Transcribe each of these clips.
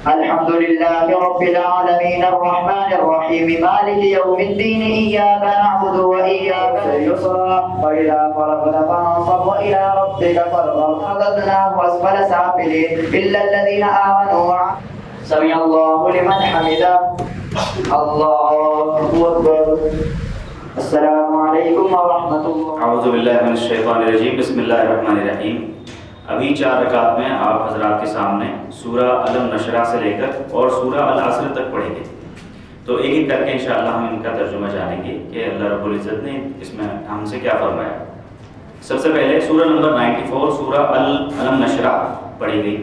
الحمد لله رب العالمين الرحمن الرحيم مالك يوم الدين إياك نعبد وإياك نستعين وإذا فرغت فانصب وإلى ربك فارغب فرددناه أسفل سافلين إلا الذين آمنوا سمع الله لمن حمده الله أكبر السلام علیکم ورحمۃ اللہ۔ اعوذ باللہ من الشیطان الرجیم، بسم اللہ الرحمن الرحیم۔ ابھی 4 رکعت میں آپ حضرات کے سامنے سورہ علم نشرہ سے لے کر اور سورہ العصر تک پڑھیں گے، تو ایک ایک کر کے انشاءاللہ ہم ان کا ترجمہ جانیں گے کہ اللہ رب العزت نے اس میں ہم سے کیا فرمایا۔ سب سے پہلے سورہ نمبر 94 سورہ علم نشرہ پڑھی گئی۔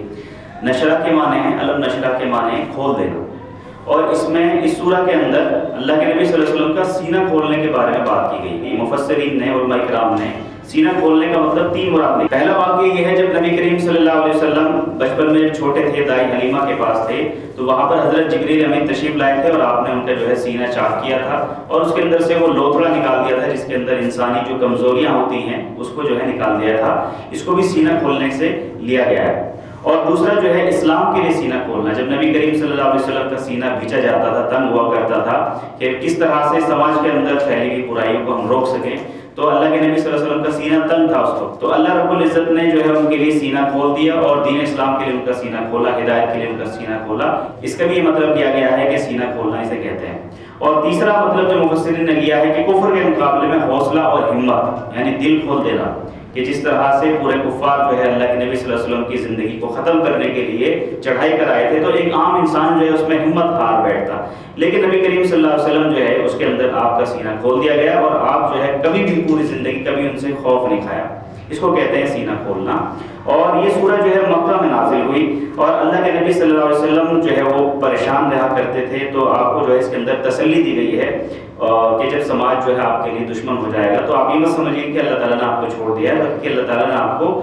نشرہ کے معنی ہیں، علم نشرہ کے معنی ہیں کھول دینا، اور اس میں اس سورہ کے اندر اللہ کے نبی صلی اللہ علیہ وسلم کا سینہ کھولنے کے بارے میں بات کی گئی ہے۔ مفسرین نے، علماء کرام نے سینہ کھولنے کا مطلب 3 مراد لیا۔ پہلا واقعہ یہ ہے جب نبی کریم صلی اللہ علیہ وسلم بچپن میں چھوٹے تھے، دائی حلیمہ کے پاس تھے، تو وہاں پر حضرت جبریل امین تشریف لائے تھے اور آپ نے ان کا جو ہے سینہ چاک کیا تھا اور اس کے اندر سے وہ لوتھڑا نکال دیا تھا جس کے اندر انسانی جو کمزوریاں ہوتی ہیں اس کو جو ہے نکال دیا تھا۔ اس کو بھی سینہ کھولنے سے لیا گیا ہے۔ اور دوسرا جو ہے اسلام کے لیے سینہ کھولنا، جب نبی کریم صلی اللہ علیہ وسلم کا سینہ بھیجا جاتا تھا، تنگ ہوا کرتا تھا کہ کس طرح سے سماج کے اندر پھیلی ہوئی برائیوں کو ہم روک سکیں، تو اللہ کے نبی صلی اللہ علیہ وسلم کا سینہ تنگ تھا اس وقت، تو اللہ رب العزت نے جو ہے ان کے لیے سینہ کھول دیا اور دین اسلام کے لیے ان کا سینہ کھولا، ہدایت کے لیے ان کا سینہ کھولا۔ اس کا بھی یہ مطلب کیا گیا ہے کہ سینہ کھولنا اسے کہتے ہیں۔ اور تیسرا مطلب جو مفسرین نے لیا ہے کہ کفر کے مقابلے میں حوصلہ اور ہمت، یعنی دل کھول دینا، کہ جس طرح سے پورے کفار جو ہے اللہ کے نبی صلی اللہ علیہ وسلم کی زندگی کو ختم کرنے کے لیے چڑھائی کر آئے تھے، تو ایک عام انسان جو ہے اس میں ہمت ہار بیٹھتا، لیکن نبی کریم صلی اللہ علیہ وسلم جو ہے اس کے اندر آپ کا سینہ کھول دیا گیا اور آپ جو ہے کبھی بھی پوری زندگی کبھی ان سے خوف نہیں کھایا۔ اس کو کہتے ہیں سینہ کھولنا۔ اور یہ سورہ جو ہے مکہ میں نازل ہوئی اور اللہ کے نبی صلی اللہ علیہ وسلم جو ہے وہ پریشان رہا کرتے تھے، تو آپ کو جو ہے اس کے اندر تسلی دی گئی ہے کہ جب سماج جو ہے آپ کے لیے دشمن ہو جائے گا تو آپ یہ مت سمجھیے کہ اللہ تعالیٰ نے آپ کو چھوڑ دیا ہے، بلکہ اللہ تعالیٰ نے آپ کو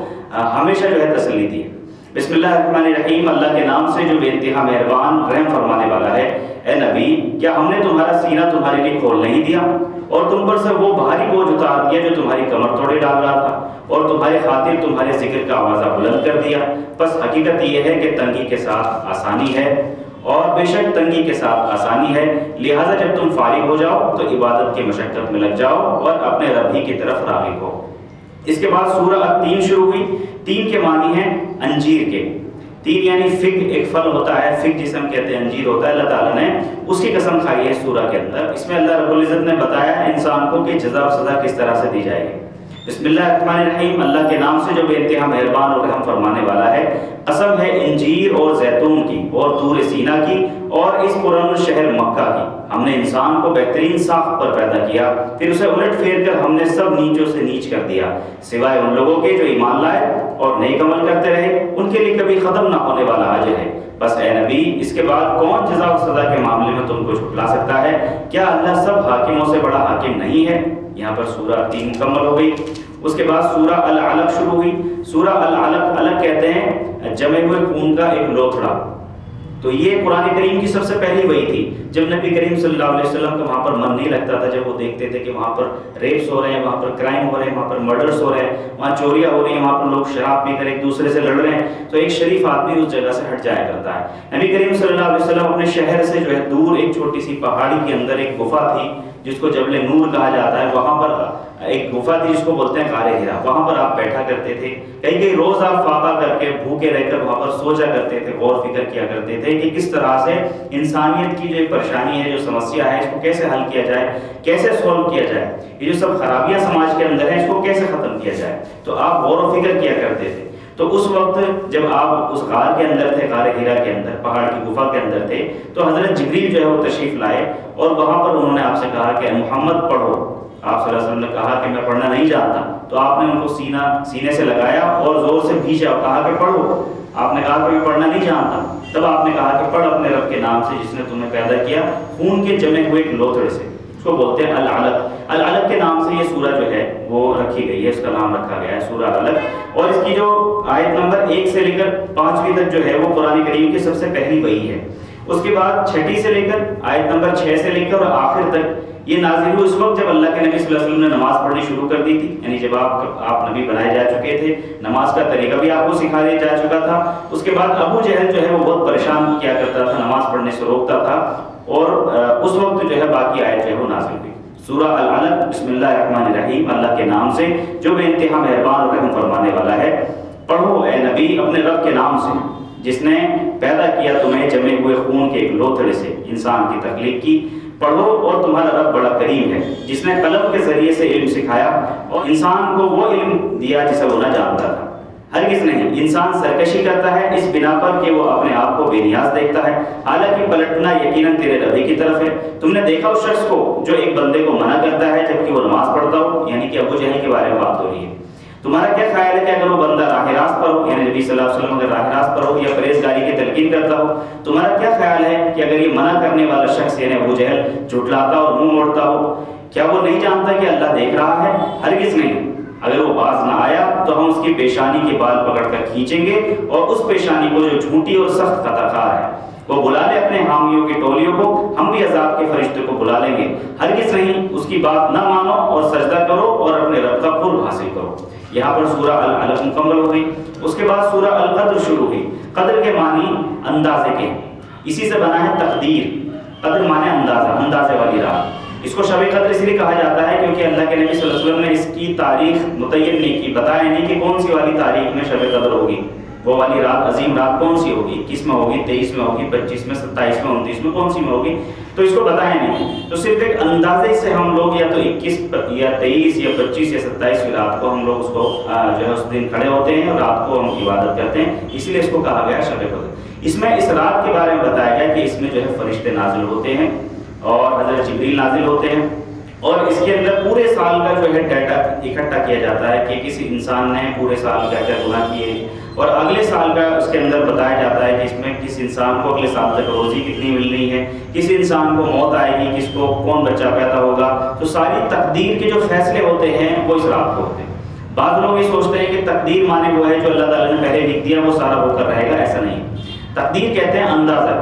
ہمیشہ جو ہے تسلی دی ہے۔ بسم اللہ الرحمن الرحیم، اللہ کے نام سے جو بے انتہا مہربان رحم فرمانے والا ہے۔ اے نبی، کیا ہم نے تمہارا سینہ تمہارے لیے کھول نہیں دیا اور تم پر سے وہ بھاری بوجھ اتار دیا جو تمہاری کمر توڑے ڈال رہا تھا اور تمہارے خاطر تمہارے ذکر کا آوازہ بلند کر دیا؟ بس حقیقت یہ ہے کہ تنگی کے ساتھ آسانی ہے، اور بے شک تنگی کے ساتھ آسانی ہے، لہٰذا جب تم فارغ ہو جاؤ تو عبادت کی مشقت میں لگ جاؤ اور اپنے رب ہی کی طرف راغب ہو۔ اس کے بعد سورہ التین شروع ہوئی۔ 3 کے معنی ہیں انجیر کے۔ 3 یعنی فگ، ایک پھل ہوتا ہے، فگ جسے ہم کہتے ہیں انجیر ہوتا ہے، اللہ تعالیٰ نے اس کی قسم کھائی ہے سورہ کے اندر۔ اس میں اللہ رب العزت نے بتایا انسان کو کہ جزا و سزا کس طرح سے دی جائے گی۔ بسم اللہ الرحمن الرحیم، اللہ کے نام سے جو بے انتہا مہربان اور رحم فرمانے والا ہے۔ قسم ہے انجیر اور زیتون کی اور طور سینا کی اور اس پرامن شہر مکہ کی۔ ہم نے انسان کو بہترین ساخت پر پیدا کیا، پھر اسے الٹ پھیر کر ہم نے سب نیچوں سے نیچ کر دیا، سوائے ان لوگوں کے جو ایمان لائے اور نیک عمل کرتے رہے، ان کے لیے کبھی ختم نہ ہونے والا اجر ہے۔ بس اے نبی، اس کے بعد کون جزا و سزا کے معاملے میں تم کو جھٹلا سکتا ہے؟ کیا اللہ سب حاکموں سے بڑا حاکم نہیں ہے؟ یہاں پر سورہ 3 مکمل ہو گئی۔ اس کے بعد سورہ العلق شروع ہوئی۔ سورہ العلق، علق کہتے ہیں جمے ہوئے خون کا ایک لوتھڑا، تو یہ قرآن کریم کی سب سے پہلی وحی تھی جب نبی کریم صلی اللہ علیہ وسلم کا وہاں پر من نہیں لگتا تھا، جب وہ دیکھتے تھے کہ وہاں پر ریپس ہو رہے ہیں، وہاں پر کرائم ہو رہے ہیں، وہاں پر مرڈرز ہو رہے ہیں، وہاں چوریاں ہو رہی ہیں، وہاں پر لوگ شراب پی کر ایک دوسرے سے لڑ رہے ہیں، تو ایک شریف آدمی اس جگہ سے ہٹ جایا کرتا ہے۔ نبی کریم صلی اللہ علیہ وسلم اپنے شہر سے جو ہے دور ایک چھوٹی سی پہاڑی کے اندر ایک گفا تھی جس کو جبل نور کہا جاتا ہے، وہاں پر ایک گفا تھی جس کو بولتے ہیں غار حرا، وہاں پر آپ بیٹھا کرتے تھے۔ کئی روز آپ فاقہ کر کے بھوکے رہ کر وہاں پر سوچا کرتے تھے، غور فکر کیا کرتے تھے کہ کس طرح سے انسانیت کی جو پریشانی ہے، جو سمسیا ہے، اس کو کیسے حل کیا جائے، کیسے سولو کیا جائے، یہ جو سب خرابیاں سماج کے اندر ہیں اس کو کیسے ختم کیا جائے، تو آپ غور و فکر کیا کرتے تھے۔ تو اس وقت جب آپ اس غار کے اندر تھے، غار حرا کے اندر، پہاڑ کی گفا کے اندر تھے، تو حضرت جبریل جو ہے وہ تشریف لائے اور وہاں پر انہوں نے آپ سے کہا کہ محمد پڑھو۔ آپ صلی اللہ علیہ وسلم نے کہا کہ میں پڑھنا نہیں جانتا، تو آپ نے ان کو سینے سے لگایا اور زور سے بھیجا اور کہا کہ پڑھو۔ آپ نے کہا کہ میں پڑھنا نہیں جانتا، تب آپ نے کہا کہ پڑھ اپنے رب کے نام سے جس نے تمہیں پیدا کیا، خون کے جمے ہوئے ایک لوتھڑے سے۔ اس کو بولتے ہیں العلق۔ العلق کے نام سے یہ سورہ جو ہے وہ رکھی گئی ہے، اس کا نام رکھا گیا ہے سورہ العلق۔ اور اس کی جو آیت نمبر 1 سے لے کر 5ویں تک جو ہے وہ قرآن کریم کی سب سے پہلی وحی ہے، اس کے بعد چھٹی سے لے کر آیت نمبر 6 سے لے کر اور آخر تک یہ نازل ہوئی اس وقت جب اللہ کے نبی صلی اللہ علیہ وسلم نے نماز پڑھنی شروع کر دی تھی، یعنی جب آپ نبی بنائے جا چکے تھے، نماز کا طریقہ بھی آپ کو سکھا دیا جا چکا تھا۔ اس کے بعد ابو جہل جو ہے وہ بہت پریشان کیا کرتا تھا، نماز پڑھنے سے روکتا تھا، اور اس وقت جو ہے باقی آیت جو ہے وہ نازل ہوئی۔ سورہ العلق، بسم اللہ الرحمن الرحیم، اللہ کے نام سے جو بے انتہا مہربان اور رحم فرمانے والا ہے۔ پڑھو اے نبی اپنے رب کے نام سے جس نے پیدا کیا تمہیں جمے ہوئے خون کے ایک لوتھڑے سے، انسان کی تخلیق کی۔ پڑھو اور تمہارا رب بڑا کریم ہے جس نے قلم کے ذریعے سے علم سکھایا اور انسان کو وہ علم دیا جسے وہ نہ جانتا تھا۔ ہرگز نہیں، انسان سرکشی کرتا ہے اس بنا پر کہ وہ اپنے آپ کو بے نیاز دیکھتا ہے، حالانکہ پلٹنا یقیناً تیرے رب کی طرف ہے۔ تم نے دیکھا اس شخص کو جو ایک بندے کو منع کرتا ہے جبکہ وہ نماز پڑھتا ہو، یعنی کہ ابو جہل کے بارے میں بات ہو رہی ہے۔ تمہارا کیا خیال ہے کہ اگر وہ بندہ راہ راست پر ہو، یعنی نبی صلی اللہ علیہ وسلم اگر راہ راست پر ہو یا پرہیزگاری کی تلقین کرتا ہو، تمہارا کیا خیال ہے کہ اگر یہ منع کرنے والا شخص یعنی ابو جہل جھٹلاتا اور منہ موڑتا ہو، کیا وہ نہیں جانتا کہ اللہ دیکھ رہا ہے؟ ہرگز نہیں، اگر وہ باز نہ آیا تو ہم اس کی پیشانی کے بال پکڑ کر کھینچیں گے اور اس پیشانی کو جو جھوٹی اور سخت خطا خار ہے وہ بلا لے اپنے حامیوں کی ٹولیوں کو، ہم بھی عذاب کے فرشتے کو بلا لیں گے۔ ہرگز نہیں، اس کی بات نہ مانو اور سجدہ کرو اور اپنے رب کا قرب حاصل کرو۔ یہاں پر سورہ العلق مکمل ہو گئی۔ اس کے بعد سورہ القدر شروع ہوئی۔ قدر کے معنی اندازے کے، اسی سے بنا ہے تقدیر۔ قدر معنی اندازہ، اندازے والی رات۔ اس کو شب قدر اس لیے کہا جاتا ہے کیونکہ اللہ کے نبی صلی اللہ علیہ وسلم نے اس کی تاریخ متعین نہیں کی، بتایا نہیں کہ کون سی والی تاریخ میں شب قدر ہوگی، وہ والی رات، عظیم رات کون سی ہوگی، 21 میں ہوگی، 23 میں ہوگی، 25 میں، 27 میں، 29 میں، کون سی میں ہوگی، تو اس کو بتایا نہیں۔ تو صرف ایک اندازے سے ہم لوگ یا تو 21 یا 23 یا 25 یا 27 کی رات کو ہم لوگ اس کو جو ہے اس دن کھڑے ہوتے ہیں اور رات کو ہم عبادت کرتے ہیں، اسی لیے اس کو کہا گیا شب قدر۔ اس میں اس رات کے بارے میں بتایا گیا کہ اس میں جو ہے فرشتے نازل ہوتے ہیں اور حضرت جبریل نازل ہوتے ہیں، اور اس کے اندر پورے سال کا جو ہے ڈیٹا اکٹھا کیا جاتا ہے کہ کسی انسان نے پورے سال کیا کیا گناہ کیے، اور اگلے سال کا اس کے اندر بتایا جاتا ہے کہ اس میں کس انسان کو اگلے سال تک روزی کتنی ملنی ہے، کس انسان کو موت آئے گی، کس کو کون بچہ پیدا ہوگا۔ تو ساری تقدیر کے جو فیصلے ہوتے ہیں وہ اس رات کو ہوتے ہیں۔ بعض لوگ یہ سوچتے ہیں کہ تقدیر مانے وہ ہے جو اللہ تعالیٰ نے پہلے لکھ دیا وہ سارا ہو کر رہے گا، ایسا نہیں۔ تقدیر کہتے ہیں اندازہ۔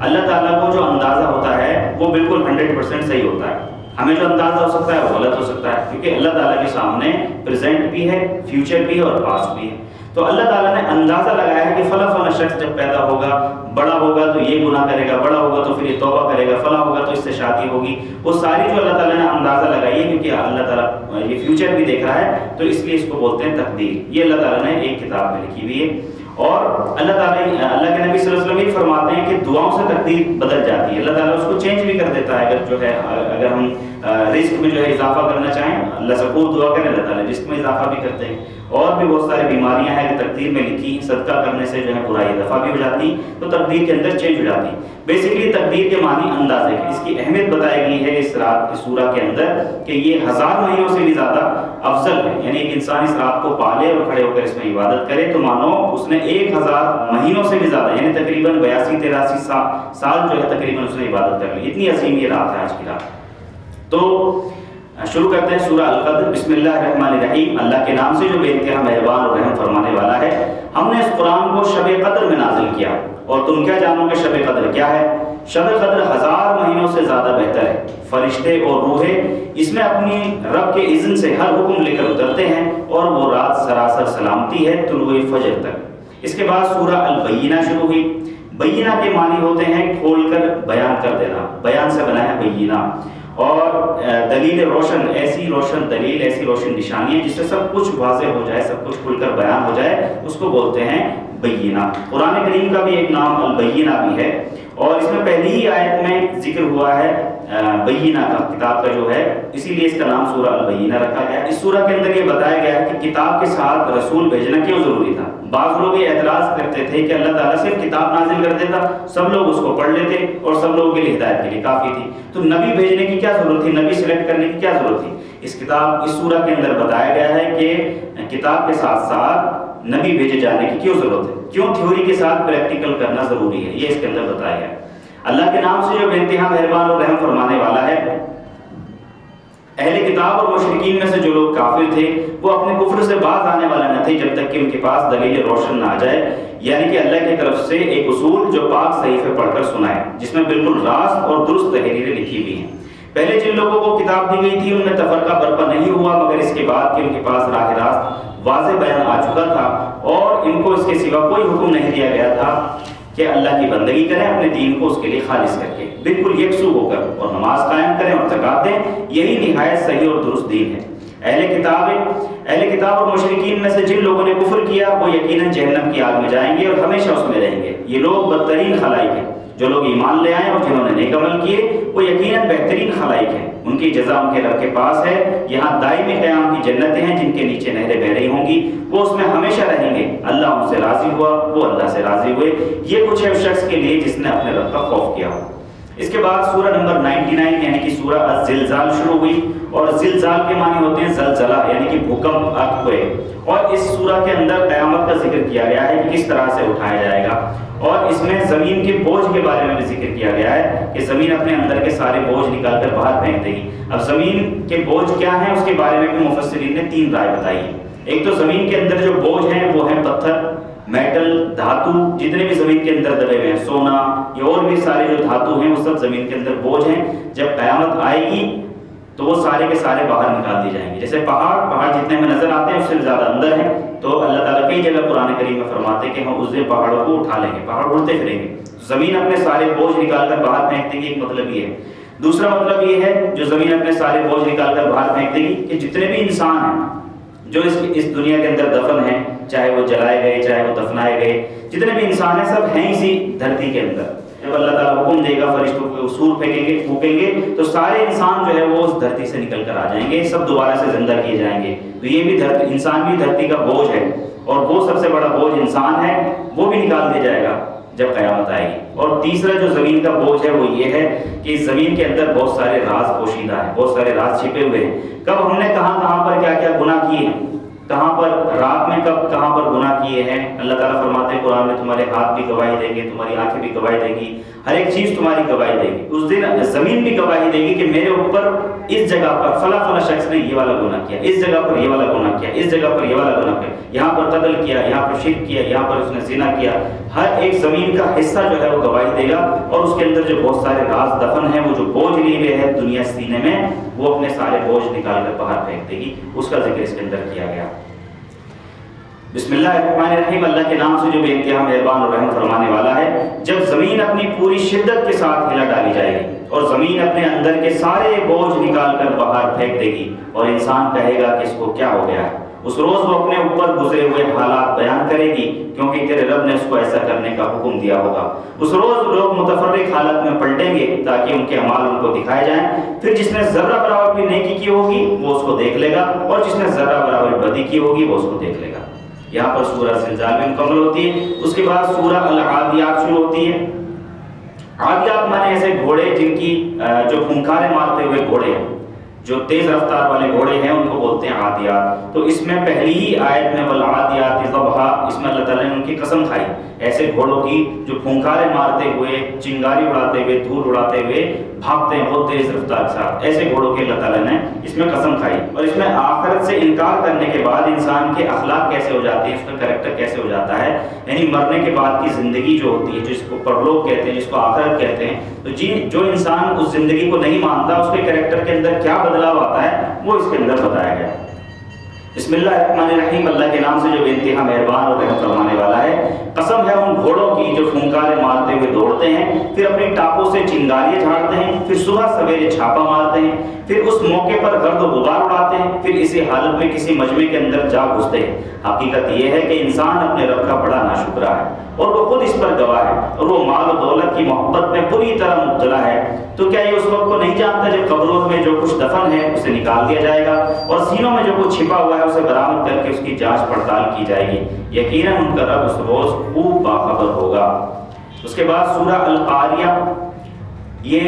اللہ تعالیٰ کو جو اندازہ ہوتا ہے وہ بالکل 100% صحیح ہوتا ہے۔ ہمیں جو اندازہ ہو سکتا ہے وہ غلط ہو سکتا ہے، کیونکہ اللہ تعالیٰ کے سامنے پریزنٹ بھی ہے، فیوچر بھی ہے اور پاسٹ بھی ہے۔ تو اللہ تعالیٰ نے اندازہ لگایا ہے کہ فلاں فلاں شخص جب پیدا ہوگا، بڑا ہوگا تو یہ گناہ کرے گا، بڑا ہوگا تو پھر یہ توبہ کرے گا، فلاں ہوگا تو اس سے شادی ہوگی۔ وہ ساری جو اللہ تعالیٰ نے اندازہ لگائی ہے، کیونکہ اللہ تعالیٰ یہ فیوچر بھی دیکھ رہا ہے، تو اس لیے اس کو بولتے ہیں تقدیر۔ یہ اللہ تعالیٰ نے ایک کتاب میں لکھی ہوئی ہے، اور اللہ تعالیٰ اللہ کے نبی صلی اللہ علیہ وسلم یہ فرماتے ہیں کہ دعاؤں سے تقدیر بدل جاتی ہے، اللہ تعالیٰ اس کو چینج بھی کر دیتا ہے۔ اگر جو ہے اگر ہم رزق میں جو ہے اضافہ کرنا چاہیں، اللہ سے خوب دعا کریں، اللہ تعالیٰ رزق میں اضافہ بھی کرتے ہیں۔ اور بھی بہت ساری بیماریاں ہیں کہ تقدیر میں لکھی، صدقہ کرنے سے جو ہے برائی دفع بھی ہو جاتی، تو تقدیر کے اندر چینج ہو جاتی۔ بیسیکلی تقدیر کے معنی اندازے کی، اس کی اہمیت بتائی گئی ہے اس رات کی سورہ کے اندر کہ یہ 1000 مہینوں سے بھی زیادہ افضل ہے۔ یعنی ایک انسان اس رات کو پالے اور کھڑے ہو کر اس میں عبادت کرے تو مانو اس نے 1000 مہینوں سے بھی زیادہ، یعنی تقریباً 82-83 سال جو ہے تقریباً اس نے عبادت کر لی۔ اتنی عظیم یہ رات ہے آج کی رات۔ تو شروع کرتے ہیں سورہ القدر۔ بسم اللہ الرحمن الرحیم، اللہ کے نام سے جو بے انتہا مہربان اور رحم فرمانے والا ہے۔ ہم نے اس قرآن کو شب قدر میں نازل کیا، اور تم کیا جانو کہ شب قدر کیا ہے؟ شب قدر 1000 مہینوں سے زیادہ بہتر ہے۔ فرشتے اور روحیں اس میں اپنی رب کے اذن سے ہر حکم لے کر اترتے ہیں، اور وہ رات سراسر سلامتی ہے طلوع فجر تک۔ اس کے بعد سورہ البینہ شروع ہوئی۔ بینہ کے معنی ہوتے ہیں کھول کر بیان کر دینا، بیان سے بنا ہے بینہ، اور دلیل روشن، ایسی روشن دلیل، ایسی روشن نشانی ہے جس سے سب کچھ واضح ہو جائے، سب کچھ کھل کر بیان ہو جائے، اس کو بولتے ہیں بینہ۔ قرآن کریم کا بھی ایک نام البینہ بھی ہے، اور اس میں پہلی ہی آیت میں ذکر ہوا ہے بینہ کا، کتاب کا جو ہے، اسی لیے اس کا نام سورہ البینہ رکھا گیا۔ اس سورہ کے اندر یہ بتایا گیا ہے کہ کتاب کے ساتھ رسول بھیجنا کیوں ضروری تھا۔ بعض لوگ یہ اعتراض کرتے تھے کہ اللہ تعالیٰ صرف کتاب نازل کر دیتا، سب لوگ اس کو پڑھ لیتے اور سب لوگوں کے لیے ہدایت کے لیے کافی تھی، تو نبی بھیجنے کی کیا ضرورت تھی، نبی سلیکٹ کرنے کی کیا ضرورت تھی۔ اس سورہ کے اندر بتایا گیا ہے کہ کتاب کے ساتھ ساتھ نبی بھیجے جانے کی کیوں ضرورت ہے، کیوں تھیوری کے ساتھ پریکٹیکل کرنا ضروری ہے، یہ اس کے اندر بتایا گیا ہے۔ اللہ کے نام سے جو بے انتہا مہربان اور رحم فرمانے والا ہے۔ اہل کتاب اور مشرکین میں سے جو لوگ کافر تھے وہ اپنے کفر سے باز آنے والا نہ تھے جب تک کہ ان کے پاس دلیل روشن نہ آ جائے، یعنی کہ اللہ کی طرف سے ایک اصول جو پاک صحیفے پڑھ کر سنائے، جس میں بالکل راست اور درست تحریریں لکھی ہوئی ہیں۔ پہلے جن لوگوں کو کتاب دی گئی تھی ان میں تفرقہ برپا نہیں ہوا، مگر اس کے بعد کہ ان کے پاس راہ راست واضح بیان آ چکا تھا اور ان کو اس کے سوا کوئی حکم نہیں دیا گیا تھا کہ اللہ کی بندگی کریں اپنے دین کو اس کے لیے خالص کر کے، بالکل یکسو ہو کر، اور نماز قائم کریں اور زکات دیں، یہی نہایت صحیح اور درست دین ہے۔ اہل کتاب اور مشرکین میں سے جن لوگوں نے کفر کیا وہ یقیناً جہنم کی آگ میں جائیں گے اور ہمیشہ اس میں رہیں گے۔ یہ لوگ بدترین خلائق ہیں۔ جو لوگ ایمان لے آئے اور جنہوں نے نیک عمل کیے وہ یقیناً بہترین خلائق ہیں، ان کی جزا ان کے رب کے پاس ہے، یہاں دائمی قیام کی جنتیں ہیں جن کے نیچے نہریں بہ رہی ہوں گی، وہ اس میں ہمیشہ رہیں گے۔ اللہ ان سے راضی ہوا، وہ اللہ سے راضی ہوئے۔ یہ کچھ ہے اس شخص کے لیے جس نے اپنے رب کا خوف کیا ہو۔ اس کے بعد سورہ نمبر 99 یعنی کہ سورہ الزلزال شروع ہوئی، اور زلزال کے معنی ہوتے ہیں زلزلہ یعنی کہ بھوکمپ، ارتھکویک، اور اس سورہ کے اندر قیامت کا ذکر کیا گیا ہے کہ کس طرح سے اٹھایا جائے گا، اور اس میں زمین کے بوجھ کے بارے میں بھی ذکر کیا گیا ہے کہ زمین اپنے اندر کے سارے بوجھ نکال کر باہر پھینک دے گی۔ اب زمین کے بوجھ کیا ہیں اس کے بارے میں بھی مفسرین نے 3 رائے بتائی ہے۔ ایک تو زمین کے اندر جو بوجھ ہیں وہ ہیں پتھر، میٹل، دھاتو، جتنے بھی زمین کے اندر دبے ہوئے ہیں، سونا، یہ اور بھی سارے جو دھاتو ہیں وہ سب زمین کے اندر بوجھ ہیں۔ جب قیامت آئے گی تو وہ سارے کے سارے باہر نکال دیے جائیں گے۔ جیسے پہاڑ جتنے میں نظر آتے ہیں اس سے زیادہ اندر ہیں، تو اللہ تعالیٰ کئی جگہ قرآن کریم میں فرماتے ہیں کہ ہم اس پہاڑوں کو اٹھا لیں گے، پہاڑ اڑتے پھریں گے۔ زمین اپنے سارے بوجھ نکال کر باہر پھینک دے گی، ایک مطلب یہ ہے۔ دوسرا مطلب یہ ہے جو زمین اپنے سارے بوجھ نکال کر باہر پھینک دے گی کہ جتنے بھی انسان ہیں جو اس دنیا کے اندر دفن ہیں، چاہے وہ جلائے گئے چاہے وہ دفنائے گئے، جتنے بھی انسان ہیں سب ہیں اسی دھرتی کے اندر۔ جب اللہ تعالیٰ حکم دے گا فرشتوں کو سور پھونکیں گے تو سارے انسان جو ہے وہ اس دھرتی سے نکل کر آ جائیں گے، سب دوبارہ سے زندہ کیے جائیں گے۔ تو یہ بھی انسان بھی دھرتی کا بوجھ ہے، اور وہ سب سے بڑا بوجھ انسان ہے، وہ بھی نکال دیا جائے گا جب قیامت آئے گی۔ اور تیسرا جو زمین کا بوجھ ہے وہ یہ ہے کہ اس زمین کے اندر بہت سارے راز پوشیدہ ہیں، بہت سارے راز چھپے ہوئے ہیں۔ کب ہم نے کہاں پر کیا کیا گناہ کیے ہیں، کہاں پر رات میں کب کہاں پر گناہ کیے ہیں۔ اللہ تعالیٰ فرماتے ہیں قرآن میں تمہارے ہاتھ بھی گواہی دیں گے، تمہاری آنکھیں بھی گواہی دیں گی، ہر ایک چیز تمہاری گواہی دے گی۔ اس دن زمین بھی گواہی دے گی کہ میرے اوپر اس جگہ پر فلاں شخص نے یہ والا گناہ کیا، اس جگہ پر یہ والا گناہ کیا، اس جگہ پر یہ والا گناہ کیا، یہاں پر قتل کیا، یہاں پر شرک کیا، یہاں پر اس نے زنا کیا۔ ہر ایک زمین کا حصہ جو ہے وہ گواہی دے گا، اور اس کے اندر جو بہت سارے راز دفن ہیں، وہ جو بوجھ لیے ہوئے ہے دنیا سینے میں، وہ اپنے سارے بوجھ نکال کر باہر پھینک دے گی۔ اس کا ذکر اس کے اندر کیا گیا۔ بسم اللہ الرحمن الرحیم، اللہ کے نام سے جو بے انتہا مہربان اور رحم فرمانے والا ہے۔ جب زمین اپنی پوری شدت کے ساتھ ہلا ڈالی جائے گی اور زمین اپنے اندر کے سارے بوجھ نکال کر باہر پھینک دے گی، اور انسان کہے گا کہ اس کو کیا ہو گیا ہے۔ اس روز وہ اپنے اوپر گزرے ہوئے حالات بیان کرے گی، کیونکہ تیرے رب نے اس کو ایسا کرنے کا حکم دیا ہوگا۔ اس روز لوگ متفرق حالت میں پلٹیں گے تاکہ ان کے اعمال ان کو دکھائے جائیں۔ پھر جس نے ذرہ برابر بھی نیکی کی ہوگی وہ اس کو دیکھ لے گا، اور جس نے ذرہ برابر بدی کی ہوگی وہ اس کو دیکھ لے گا۔ یہاں پر سورہ زلزال میں مکمل ہوتی ہے۔ اس کے بعد سورہ العادیات شروع ہوتی ہے۔ عادیات مانے ایسے گھوڑے جن کی جو پھنکارے مارتے ہوئے گھوڑے ہیں، جو تیز رفتار والے گھوڑے ہیں ان کو بولتے ہیں عادیات۔ تو اس میں پہلی ہی آیت میں والعادیات ضبحا، اس میں اللہ تعالیٰ نے ان کی قسم کھائی، ایسے گھوڑوں کی جو پھنکارے مارتے ہوئے، چنگاری اڑاتے ہوئے، دھول اڑاتے ہوئے بھاگتے ہیں بہت تیز رفتار کے ساتھ، ایسے گھوڑوں کی اللہ تعالیٰ نے اس میں قسم کھائی۔ اور اس میں آخرت سے انکار کرنے کے بعد انسان کے اخلاق کیسے ہو جاتے ہیں، اس کا کریکٹر کیسے ہو جاتا ہے، یعنی مرنے کے بعد کی زندگی جو ہوتی ہے، جس کو پرلوک کہتے ہیں، جس کو آخرت کہتے ہیں، تو جو انسان اس زندگی کو نہیں مانتا اس کے کریکٹر کے اندر کیا بدلاؤ آتا ہے وہ اس کے اندر بتایا گیا۔ بسم اللہ الرحمن الرحیم، اللہ کے نام سے جو بے انتہا مہربان اور رحم فرمانے والا ہے۔ قسم ہے ان گھوڑوں کی جو پھنکارے مارتے ہوئے دوڑتے ہیں، پھر اپنی ٹاپوں سے چنگاریاں جھاڑتے ہیں، پھر صبح سویرے چھاپا مارتے ہیں، پھر اس موقع پر گرد و غبار اڑاتے ہیں، پھر اسی حالت میں کسی مجمع کے اندر جا گھستے ہیں۔ حقیقت یہ ہے کہ انسان اپنے رب کا بڑا ناشکرا ہے، اور وہ خود اس پر گواہ ہے، اور وہ مال و دولت کی محبت میں بری طرح مبتلا ہے۔ تو کیا یہ اس وقت کو نہیں جانتا جب قبروں میں جو کچھ دفن ہے اسے نکال دیا جائے گا، اور سینوں میں جو کچھ چھپا ہوا ہے اسے برآمد کر کے اس کی جانچ پڑتال کی جائے گی؟ یقیناً ان کا رب اس روز خوب باخبر ہوگا۔ اس کے بعد سورہ القاریہ، یہ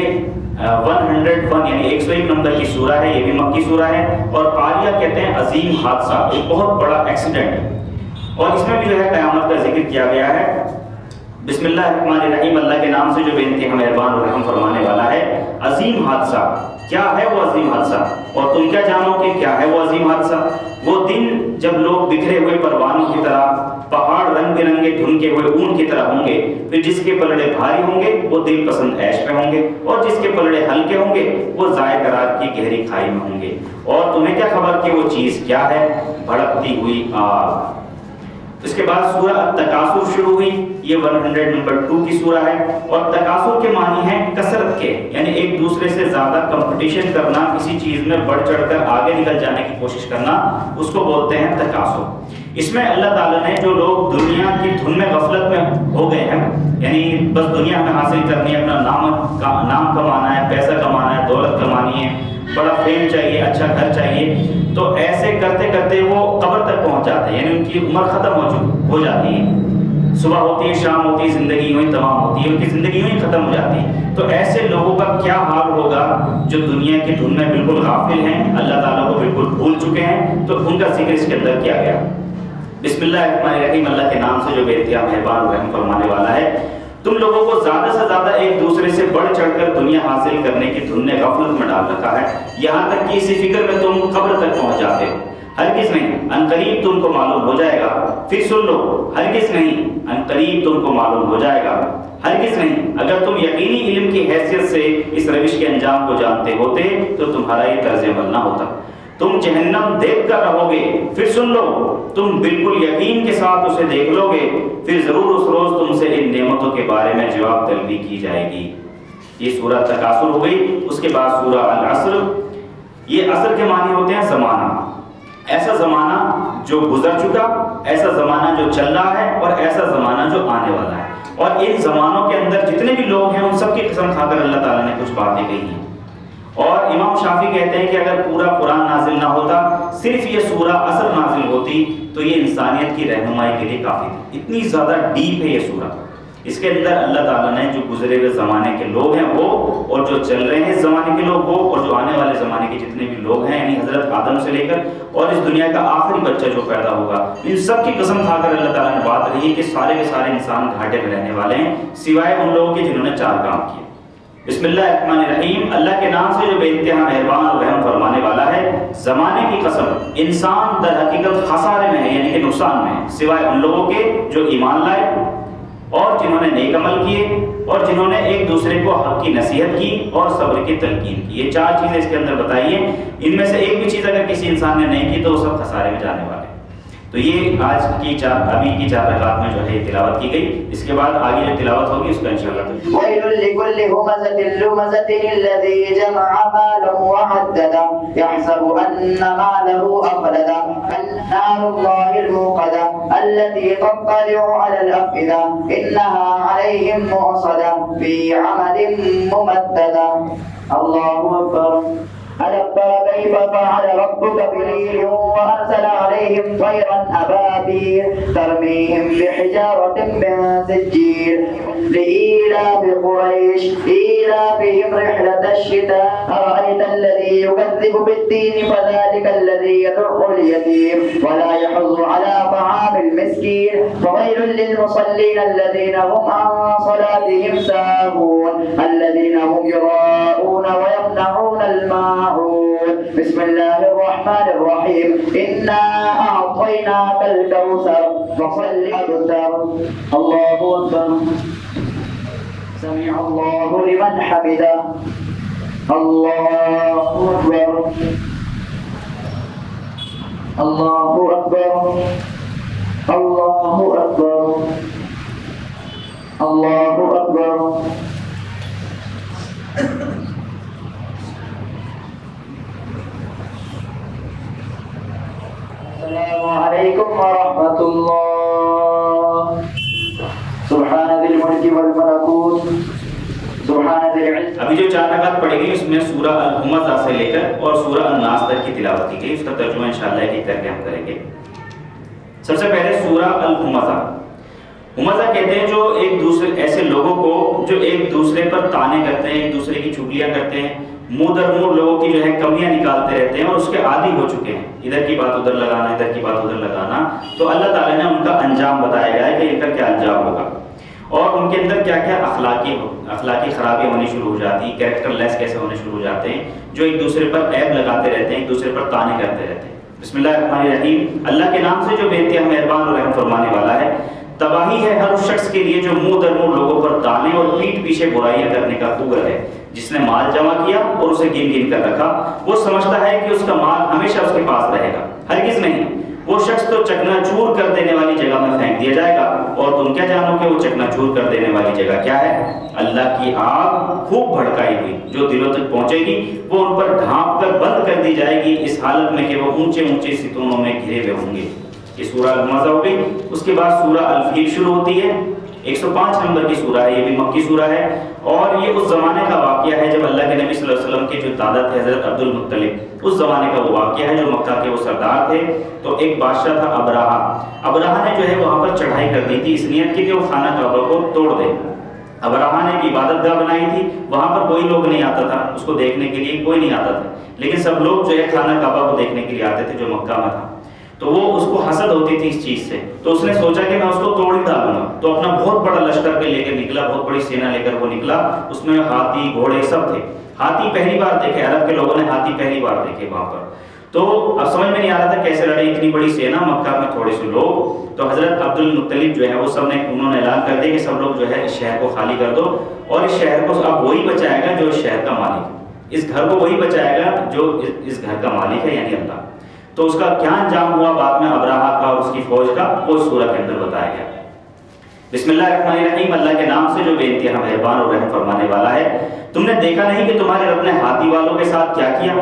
101 یعنی 101 نمبر کی سورہ ہے، یہ بھی مکی سورہ ہے، اور قاریہ کہتے ہیں عظیم حادثہ، ایک بہت بڑا ایکسیڈنٹ، اور اس میں بھی جو ہے قیامت کا ذکر کیا گیا ہے۔ بسم اللہ الرحمن الرحیم، اللہ کے نام سے جو بے انتہا مہربان اور رحم فرمانے والا ہے۔ عظیم حادثہ کیا ہے وہ عظیم حادثہ، اور تم کیا جانو کہ کیا ہے وہ عظیم حادثہ؟ وہ دن جب لوگ بکھرے ہوئے پروانوں کی طرح، پہاڑ رنگ برنگے دھنکے ہوئے اون کی طرح ہوں گے، پھر جس کے پلڑے بھاری ہوں گے وہ دل پسند عیش میں ہوں گے، اور جس کے پلڑے ہلکے ہوں گے وہ ضائع قرار کی گہری کھائی میں ہوں گے۔ اور تمہیں کیا خبر کہ وہ چیز کیا ہے؟ بھڑکتی ہوئی آگ۔ اس کے بعد سورہ التکاثر شروع ہوئی، یہ 100 نمبر 2 کی سورہ ہے، اور تکاثر کے معنی ہے کثرت کے، یعنی ایک دوسرے سے زیادہ کمپٹیشن کرنا، کسی چیز میں بڑھ چڑھ کر آگے نکل جانے کی کوشش کرنا، اس کو بولتے ہیں تکاثر۔ اس میں اللہ تعالیٰ نے جو لوگ دنیا کی دھن میں غفلت میں ہو گئے ہیں، یعنی بس دنیا میں حاصل کرنی ہے، اپنا نام کمانا ہے، پیسہ کمانا ہے، دولت کمانی ہے، بڑا فیم چاہیے، اچھا گھر چاہیے، تو ایسے کرتے کرتے وہ قبر تک پہنچ جاتے ہیں، یعنی ان کی عمر ختم ہو جاتی ہے، صبح ہوتی ہے شام ہوتی ہے، زندگی یوں ہی تمام ہوتی ہے، ان کی زندگی یوں ہی ختم ہو جاتی ہے۔ تو ایسے لوگوں کا کیا حال ہوگا جو دنیا کی دھن میں بالکل غافل ہیں، اللہ تعالیٰ کو بالکل بھول چکے ہیں، تو ان کا ذکر اس کے اندر کیا گیا۔ بسم اللہ الرحمن الرحیم، اللہ کے نام سے جو بے انتہا مہربان اور رحم فرمانے والا ہے۔ تم لوگوں کو زیادہ سے زیادہ ایک دوسرے سے بڑھ چڑھ کر دنیا حاصل کرنے کی دھن نے غفلت میں ڈال رکھا ہے، یہاں تک کہ اسی فکر میں تم قبر تک پہنچ جاتے ہو۔ ہرگز نہیں، ان قریب تم کو معلوم ہو جائے گا۔ پھر سن لو، ہرگز نہیں، ان قریب تم کو معلوم ہو جائے گا۔ ہرگز نہیں، اگر تم یقینی علم کی حیثیت سے اس روش کے انجام کو جانتے ہوتے تو تمہارا یہ طرز عمل نہ ہوتا۔ تم جہنم دیکھ کر رہو گے، پھر سن لو، تم بالکل یقین کے ساتھ اسے دیکھ لو گے، پھر ضرور اس روز تم سے ان نعمتوں کے بارے میں جواب طلبی کی جائے گی۔ یہ سورہ تکاثر ہو گئی۔ اس کے بعد سورہ العصر، یہ عصر کے معنی ہوتے ہیں زمانہ، ایسا زمانہ جو گزر چکا، ایسا زمانہ جو چل رہا ہے، اور ایسا زمانہ جو آنے والا ہے۔ اور ان زمانوں کے اندر جتنے بھی لوگ ہیں ان سب کی قسم کھا کر اللہ تعالیٰ نے کچھ باتیں کہی ہیں۔ اور امام شافعی کہتے ہیں کہ اگر پورا قرآن نازل نہ ہوتا، صرف یہ سورہ عصر نازل ہوتی تو یہ انسانیت کی رہنمائی کے لیے کافی تھی۔ اتنی زیادہ ڈیپ ہے یہ سورہ۔ اس کے اندر اللہ تعالیٰ نے جو گزرے ہوئے زمانے کے لوگ ہیں وہ، اور جو چل رہے ہیں اس زمانے کے لوگ وہ، اور جو آنے والے زمانے کے جتنے بھی لوگ ہیں، یعنی حضرت آدم سے لے کر اور اس دنیا کا آخری بچہ جو پیدا ہوگا، ان سب کی قسم کھا کر اللہ تعالیٰ نے بات رہی ہے کہ سارے کے سارے انسان گھاٹے میں رہنے والے ہیں، سوائے ان لوگوں کے جنہوں نے 4 کام کیے۔ بسم اللہ الرحمن الرحیم، اللہ کے نام سے جو بے انتہا مہربان اور رحم فرمانے والا ہے۔ زمانے کی قسم، انسان در حقیقت خسارے میں ہے، یعنی کہ نقصان میں ہے، سوائے ان لوگوں کے جو ایمان لائے اور جنہوں نے نیک عمل کیے اور جنہوں نے ایک دوسرے کو حق کی نصیحت کی اور صبر کی تلقین کی۔ یہ 4 چیزیں اس کے اندر بتائی ہیں، ان میں سے ایک بھی چیز اگر کسی انسان نے نہیں کی تو وہ سب خسارے میں جانے والے ہیں۔ تو یہ آج کی ابھی کی 4 رکعت میں جو ہے تلاوت کی گئی۔ اس کے بعد آگے جو تلاوت ہوگی اس کا انشاءاللہ وَيْلٌ لِكُلِّ هُمَزَةٍ لُمَزَةٍ الَّذِي جَمَعَ مَالًا وَعَدَّدَهُ يَحْسَبُ أَنَّ مَالَهُ أَخْلَدَهُ نَارُ اللَّهِ الْمُوقَدَةُ الَّتِي تَطَّلِعُ عَلَى الْأَفْئِدَةِ إِنَّهَا عَلَيْهِم مُّؤْصَدَةٌ فِي عَمَدٍ مُّمَدَّدَةٍ اللَّهُ أَكْبَرُ۔ ألم تر كيف فعل ربك بإيل وأرسل عليهم طيرا أبابيل ترميهم بحجارة من سجيل لإيلاف قريش إيلافهم رحلة الشتاء أرأيت الذي يكذب بالدين فذلك الذي يدع اليتيم ولا يحض على طعام المسكين فويل للمصلين الذين هم عن صلاتهم ساهون الذين هم يراءون ويمنعون الماء بسم الله الرحمن الرحيم إنا أعطيناك الكوثر فصل وانحر الله أكبر سمع الله لمن حمده الله أكبر الله أكبر الله أكبر الله أكبر السلام علیکم ورحمۃ اللہ سبحان ذی الملک والملکوت سبحان ذی العزت۔ ابھی جو 4 رکعت پڑھی گئی اس میں سورہ الہمزہ سے لے کر اور سورہ الناس تک کی تلاوت کی گئی، اس کا ترجمہ انشاءاللہ ایک کر کے ہم کریں گے۔ سب سے پہلے سورہ الہمزہ۔ ہمزہ کہتے ہیں جو ایک دوسرے ایسے لوگوں کو جو ایک دوسرے پر طعنے کرتے ہیں، ایک دوسرے کی چغلیاں کرتے ہیں، منہ در منہ لوگوں کی جو ہے کمیاں نکالتے رہتے ہیں اور اس کے عادی ہو چکے ہیں، ادھر کی بات ادھر لگانا، ادھر کی بات ادھر لگانا۔ تو اللہ تعالیٰ نے ان کا انجام بتایا گیا ہے کہ ان کا کیا انجام ہوگا۔ اور ان کے اندر کیا کیا اخلاقی خرابی ہونی شروع ہو جاتی ہیں، کیریکٹر لیس کیسے ہونے شروع ہو جاتے ہیں، جو ایک دوسرے پر عیب لگاتے رہتے ہیں، ایک دوسرے پر طعنے کرتے رہتے ہیں۔ بسم اللہ الرحمن الرحیم، اللہ کے نام سے جو بے انتہا مہربان اور رحم فرمانے والا ہے۔ تباہی ہے ہر اس شخص کے لیے جو منہ در منہ لوگوں پر طعنے اور پیٹھ پیچھے برائیاں کرنے کا خوگر ہے، جس نے مال جمع کیا اور اسے گن گن کر رکھا، وہ سمجھتا ہے کہ اس کا مال ہمیشہ اس کے پاس رہے گا، ہرگز نہیں، وہ شخص تو چکنا چور کر دینے والی جگہ میں پھینک دیا جائے گا، اور تم کیا جانو کہ وہ چکنا چور کر دینے والی جگہ کیا ہے؟ اللہ کی آگ خوب بھڑکائی ہوئی جو دلوں تک پہنچے گی، وہ ان پر ڈھانپ کر بند کر دی جائے گی، اس حالت میں کہ وہ اونچے اونچے ستونوں میں گھرے ہوئے ہوں گے۔ یہ سورہ المزہ ہو گئی۔ اس کے بعد سورہ الفیل شروع ہوتی ہے، 105 نمبر کی سورہ ہے، یہ بھی مکی سورہ ہے، اور یہ اس زمانے کا واقعہ ہے جب اللہ کے نبی صلی اللہ علیہ وسلم کے جو دادا تھے حضرت عبد المطلب، اس زمانے کا وہ واقعہ ہے جو مکہ کے وہ سردار تھے۔ تو ایک بادشاہ تھا ابراہہ نے جو ہے وہاں پر چڑھائی کر دی تھی اس نیت کی کہ وہ خانہ کعبہ کو توڑ دے۔ ابراہہ نے ایک عبادت گاہ بنائی تھی، وہاں پر کوئی لوگ نہیں آتا تھا، اس کو دیکھنے کے لیے کوئی نہیں آتا تھا، لیکن سب لوگ جو ہے خانہ کعبہ کو دیکھنے کے لیے آتے تھے جو مکہ میں تھا۔ تو وہ اس کو حسد ہوتی تھی اس چیز سے، تو اس نے سوچا کہ میں اس کو توڑ ہی ڈالوں گا، تو اپنا بہت بڑا لشکر کے لے کر نکلا، بہت بڑی سینا لے کر وہ نکلا، اس میں ہاتھی گھوڑے سب تھے۔ ہاتھی پہلی بار دیکھے، عرب کے لوگوں نے ہاتھی پہلی بار دیکھے وہاں پر، تو اب سمجھ میں نہیں آ رہا تھا کیسے لڑے اتنی بڑی سینا، مکہ میں تھوڑے سے لوگ۔ تو حضرت عبد المطلب جو ہے وہ سب نے انہوں نے اعلان کر دیا کہ سب لوگ جو ہے اس شہر کو خالی کر دو، اور اس شہر کو اب وہی بچائے گا جو اس شہر کا مالک ہے، اس گھر کو وہی بچائے گا جو اس گھر کا مالک ہے، یعنی اللہ۔ تو اس کا کیا انجام ہوا بعد میں ابراہہ کا اور اس کی فوج کا، وہ سورہ کے اندر بتایا گیا۔ بسم اللہ الرحمن الرحیم، اللہ کے نام سے جو بے انتہا مہربان اور رحم فرمانے والا ہے۔ تم نے دیکھا نہیں کہ تمہارے رب نے ہاتھی والوں کے ساتھ کیا کیا؟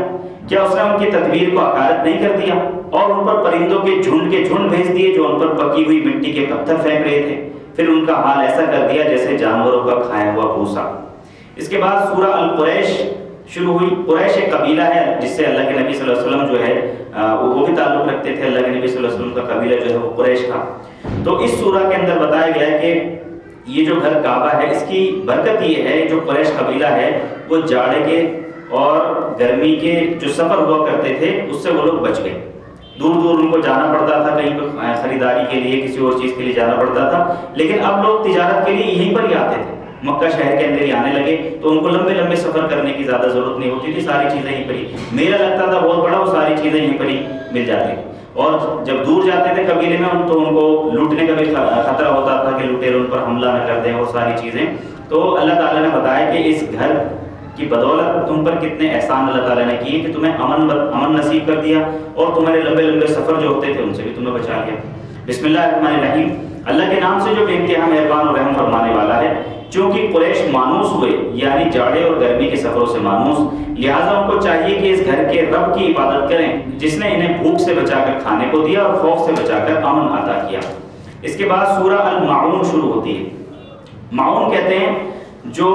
کیا اس نے ان کی تدبیر کو عکارت نہیں کر دیا اور ان پر پرندوں کے جھنڈ بھیج دیے جو ان پر پکی ہوئی مٹی کے پتھر پھینک رہے تھے؟ پھر ان کا حال ایسا کر دیا جیسے جانوروں کا کھایا ہوا بھوسا۔ اس کے بعد سورہ القریش شروع ہوئی۔ قریش ایک قبیلہ ہے جس سے اللہ کے نبی صلی اللہ علیہ وسلم جو ہے وہ بھی تعلق رکھتے تھے، اللہ کے نبی صلی اللہ علیہ وسلم کا قبیلہ جو ہے وہ قریش تھا۔ تو اس سورہ کے اندر بتایا گیا ہے کہ یہ جو گھر کعبہ ہے اس کی برکت یہ ہے، جو قریش قبیلہ ہے وہ جاڑے کے اور گرمی کے جو سفر ہوا کرتے تھے اس سے وہ لوگ بچ گئے۔ دور دور ان کو جانا پڑتا تھا، کہیں پہ خریداری کے لیے کسی اور چیز کے لیے جانا پڑتا تھا، لیکن اب لوگ تجارت کے لیے یہیں پر ہی آتے تھے، مکہ شہر کے اندر ہی آنے لگے، تو ان کو لمبے لمبے سفر کرنے کی زیادہ ضرورت نہیں ہوتی تھی، ساری چیزیں یہیں پر ہی، میلہ لگتا تھا بہت بڑا، وہ ساری چیزیں یہیں پر ہی مل جاتی تھی۔ اور جب دور جاتے تھے قبیلے میں تو ان کو لوٹنے کا بھی خطرہ ہوتا تھا کہ لٹیرے ان پر حملہ نہ کر دیں اور ساری چیزیں۔ تو اللہ تعالیٰ نے بتایا کہ اس گھر کی بدولت تم پر کتنے احسان اللہ تعالیٰ نے کیے کہ تمہیں امن نصیب کر دیا، اور تمہارے لمبے لمبے سفر جو ہوتے تھے ان سے بھی تمہیں بچا لیا۔ بسم اللہ الرحمن الرحیم، اللہ کے نام سے جو بے انتہا مہربان اور رحم فرمانے والا ہے۔ چونکہ قریش مانوس ہوئے، یعنی جاڑے اور گرمی کے سفروں سے مانوس، لہٰذا ان کو چاہیے کہ اس گھر کے رب کی عبادت کریں جس نے انہیں بھوک سے بچا کر کھانے کو دیا اور خوف سے بچا کر امن عطا کیا۔ اس کے بعد سورہ المعون شروع ہوتی ہے۔ معون کہتے ہیں جو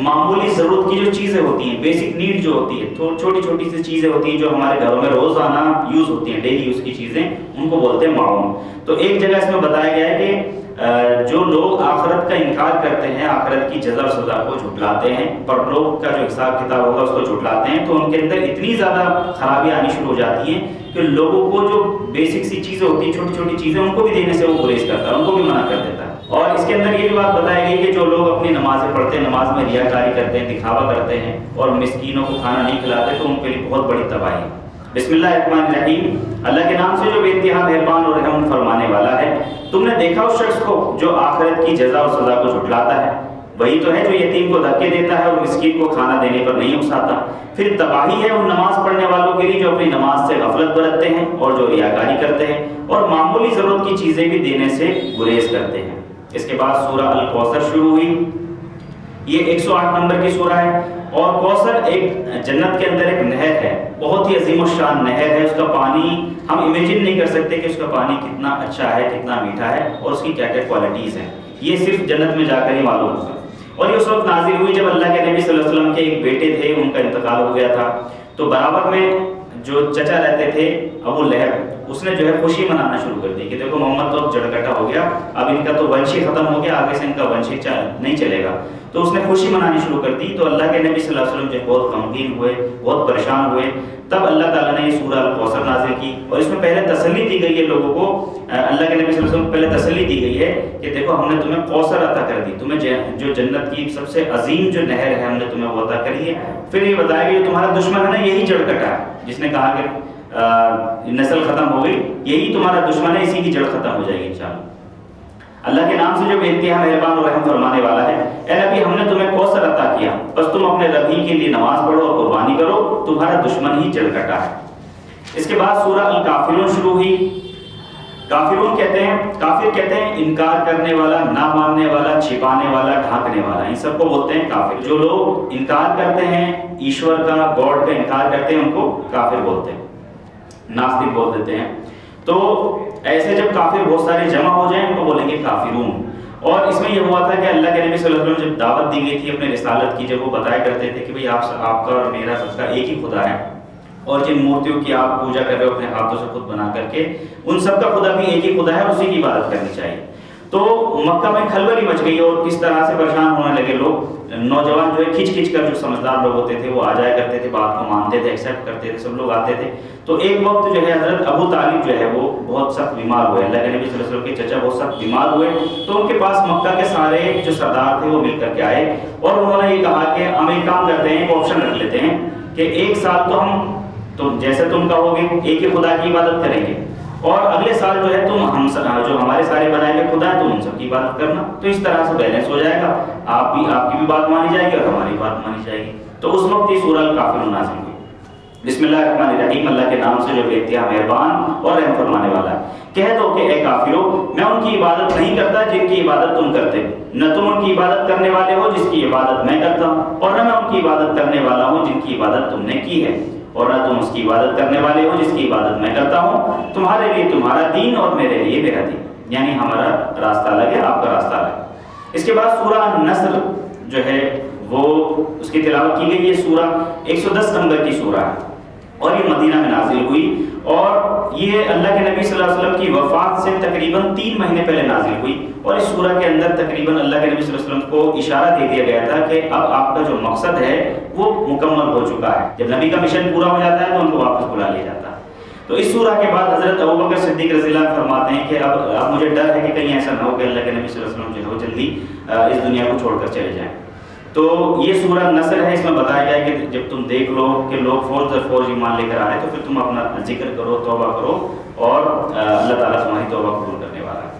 معمولی ضرورت کی جو چیزیں ہوتی ہیں، بیسک نیڈ جو ہوتی ہے، چھوٹی چھوٹی سی چیزیں ہوتی ہیں جو ہمارے گھروں میں روزانہ یوز ہوتی ہیں، ڈیلی یوز کی چیزیں، ان کو بولتے ہیں معون۔ تو ایک جگہ اس میں بتایا گیا ہے کہ جو لوگ آخرت کا انکار کرتے ہیں، آخرت کی جزا و سزا کو جھٹلاتے ہیں، پرلوک کا جو حساب کتاب ہوگا اس کو جھٹلاتے ہیں، تو ان کے اندر اتنی زیادہ خرابی آنی شروع ہو جاتی ہیں کہ لوگوں کو جو بیسک سی چیزیں ہوتی ہیں، چھوٹی چھوٹی چیزیں، ان کو بھی دینے سے وہ گریز کرتا ہے، ان کو بھی منع کر دیتا ہے۔ اور اس کے اندر یہ بھی بات بتائی گئی کہ جو لوگ اپنی نمازیں پڑھتے ہیں، نماز میں ریاکاری کرتے ہیں، دکھاوا کرتے ہیں اور مسکینوں کو کھانا نہیں کھلاتے، تو ان کے لیے بہت بڑی تباہی ہے۔ بسم اللہ الرحمن الرحیم، اللہ کے نام سے جو بے انتہا مہربان اور رحم فرمانے والا ہے۔ تم نے دیکھا اس شخص کو جو آخرت کی جزا و سزا کو جھٹلاتا ہے، وہی تو ہے جو یتیم کو دھکے دیتا ہے اور مسکین کو کھانا دینے پر نہیں اکساتا۔ پھر تباہی ہے ان نماز پڑھنے والوں کے لیے جو اپنی نماز سے غفلت برتتے ہیں اور جو ریاکاری کرتے ہیں اور معمولی ضرورت کی چیزیں بھی دینے سے گریز کرتے ہیں۔ اس کے بعد سورہ الکوثر شروع ہوئی۔ یہ 108 نمبر کی سورہ ہے، اور کوثر ایک جنت کے اندر ایک نہر ہے، بہت ہی عظیم الشان نہر ہے۔ اس کا پانی ہم امیجن نہیں کر سکتے کہ اس کا پانی کتنا اچھا ہے، کتنا میٹھا ہے، اور اس کی کیا کیا کوالٹیز ہیں، یہ صرف جنت میں جا کر ہی معلوم ہوگا۔ اور یہ اس وقت نازل ہوئی جب اللہ کے نبی صلی اللہ علیہ وسلم کے ایک بیٹے تھے، ان کا انتقال ہو گیا تھا، تو برابر میں جو چچا رہتے تھے ابو لہب، اس نے جو ہے خوشی منانا شروع کر دی کہ دیکھو محمد تو اب جڑ کٹا ہو گیا، اب ان کا تو ونش ہی ختم ہو گیا، آگے سے ان کا ونش ہی نہیں چلے گا. تو اس نے خوشی منانی شروع کر دی. تو اللہ کے نبی صلی اللہ علیہ وسلم جو بہت غمگین ہوئے، بہت پریشان ہوئے. تب اللہ تعالیٰ نے یہ سورہ الکوثر نازل کی، اور اس میں پہلے تسلی دی گئی ہے لوگوں کو. اللہ کے نبی صلی اللہ علیہ وسلم کو پہلے تسلی دی گئی ہے کہ دیکھو ہم نے تمہیں کوثر عطا کر دی، تمہیں جو جنت کی سب سے عظیم جو نہر ہے ہم نے تمہیں وہ عطا کری ہے. پھر یہ بتایا کہ جو تمہارا دشمن ہے نا یہی جڑ کٹا ہے، جس نے کہا کہ نسل ختم ہو گئی، یہی تمہارا دشمن ہے، اسی کی جڑ ختم ہو جائے گی انشاءاللہ. اللہ کے نام سے جو بے انتہا مہربان اور رحم فرمانے والا ہے. اے نبی ہم نے تمہیں کوثر عطا کیا، بس تم اپنے رب ہی کے لیے نماز پڑھو اور قربانی کرو، تمہارا دشمن ہی جڑ کٹا ہے. اس کے بعد سورہ الکافرون شروع ہوئی. کافرون کہتے ہیں، کافر کہتے ہیں انکار کرنے والا، نہ ماننے والا، چھپانے والا، ڈھانکنے والا، ان سب کو بولتے ہیں کافر. جو لوگ انکار کرتے ہیں ایشور کا، گاڈ کا انکار کرتے ہیں، ان کو کافر بولتے ہیں، ناستک بول دیتے ہیں. تو ایسے جب کافر بہت سارے جمع ہو جائیں ان کو بولیں گے کافرون. اور اس میں یہ ہوا تھا کہ اللہ کے نبی صلی اللہ علیہ وسلم جب دعوت دی گئی تھی اپنے رسالت کی، جب وہ بتایا کرتے تھے کہ بھئی آپ کا اور میرا سب کا ایک ہی خدا ہے، اور جن مورتیوں کی آپ پوجا کر رہے ہو اپنے ہاتھوں سے خود بنا کر کے، ان سب کا خدا بھی ایک ہی خدا ہے اور اسی کی عبادت کرنی چاہیے. تو مکہ میں کھلبلی مچ گئی اور کس طرح سے پریشان ہونے لگے لوگ. نوجوان جو ہے کھچ کھچ کر، جو سمجھدار لوگ ہوتے تھے وہ آ جایا کرتے تھے، بات کو مانتے تھے، ایکسیپٹ کرتے تھے، سب لوگ آتے تھے. تو ایک وقت جو ہے حضرت ابو طالب جو ہے وہ بہت سخت بیمار ہوئے. اللہ کے نبی صلی اللہ علیہ وسلم کے چچا بہت سخت بیمار ہوئے. تو ان کے پاس مکہ کے سارے جو سردار تھے وہ مل کر کے آئے اور انہوں نے یہ کہا کہ ہم ایک کام کرتے ہیں، ایک آپشن رکھ لیتے ہیں کہ ایک سال تو ہم جیسے تم کہو گے ایک ہی خدا کی عبادت کریں گے، اور اگلے سال جو ہے تم جو ہمارے سارے بنائے ہوئے خدا ہیں تم ان سب کی عبادت کرنا. تو اس طرح سے بیلنس ہو جائے گا، آپ کی بھی بات مانی جائے گی اور ہماری بات مانی جائے گی. تو اس وقت یہ سورہ الکافرون نازل ہوئی. بسم اللہ الرحمن الرحیم، اللہ کے نام سے جو بے انتہا مہربان اور رحم فرمانے والا ہے. کہہ دو کہ اے کافرو، میں ان کی عبادت نہیں کرتا جن کی عبادت تم کرتے ہو، نہ تم ان کی عبادت کرنے والے ہو جس کی عبادت میں کرتا ہوں، اور نہ میں ان کی عبادت کرنے والا ہوں جن کی عبادت تم نے کی ہے، اور نہ تم اس کی عبادت کرنے والے ہو جس کی عبادت میں کرتا ہوں. تمہارے لیے تمہارا دین اور میرے لیے میرا دین، یعنی ہمارا راستہ الگ ہے، آپ کا راستہ الگ ہے. اس کے بعد سورہ النصر جو ہے وہ اس کی تلاوت کی گئی. یہ سورہ 110 نمبر کی سورہ ہے اور یہ مدینہ میں نازل ہوئی، اور یہ اللہ کے نبی صلی اللہ علیہ وسلم کی وفات سے تقریباً 3 مہینے پہلے نازل ہوئی. اور اس سورہ کے اندر تقریباً اللہ کے نبی صلی اللہ علیہ وسلم کو اشارہ دے دیا گیا تھا کہ اب آپ کا جو مقصد ہے وہ مکمل ہو چکا ہے. جب نبی کا مشن پورا ہو جاتا ہے تو ان کو واپس بلا لیا جاتا ہے. تو اس سورہ کے بعد حضرت ابوبکر صدیق رضی اللہ عنہ فرماتے ہیں کہ اب مجھے ڈر ہے کہ کہیں ایسا نہ ہو کہ اللہ کے نبی صلی اللہ علیہ وسلم جو ہے وہ جلدی اس دنیا کو چھوڑ کر چلے جائیں. تو یہ سورہ نصر ہے. اس میں بتایا گیا ہے کہ جب تم دیکھ لو کہ لوگ فوج در فوج ایمان لے کر آ رہے تو پھر تم اپنا ذکر کرو، توبہ کرو، اور اللہ تعالیٰ تمہاری توبہ قبول کرنے والا ہے.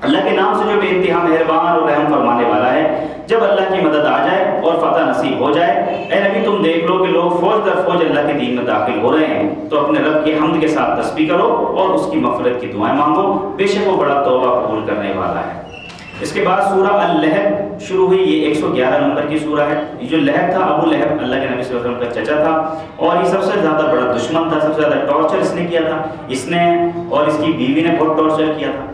اللہ کے نام سے جو بے انتہا مہربان اور رحم فرمانے والا ہے. جب اللہ کی مدد آ جائے اور فتح نصیب ہو جائے، اے نبی تم دیکھ لو کہ لوگ فوج در فوج اللہ کے دین میں داخل ہو رہے ہیں، تو اپنے رب کی حمد کے ساتھ تسبیح کرو اور اس کی مغفرت کی دعائیں مانگو، بے شک وہ بڑا توبہ قبول کرنے والا ہے. اس کے بعد سورہ اللہب شروع ہوئی. یہ 111 نمبر کی سورہ ہے. یہ جو لہب تھا، ابو لہب اللہ کے نبی صلی اللہ علیہ وسلم کا چچا تھا، اور یہ سب سے زیادہ بڑا دشمن تھا، سب سے زیادہ ٹارچر اس نے کیا تھا. اس نے اور اس کی بیوی نے بہت ٹارچر کیا تھا.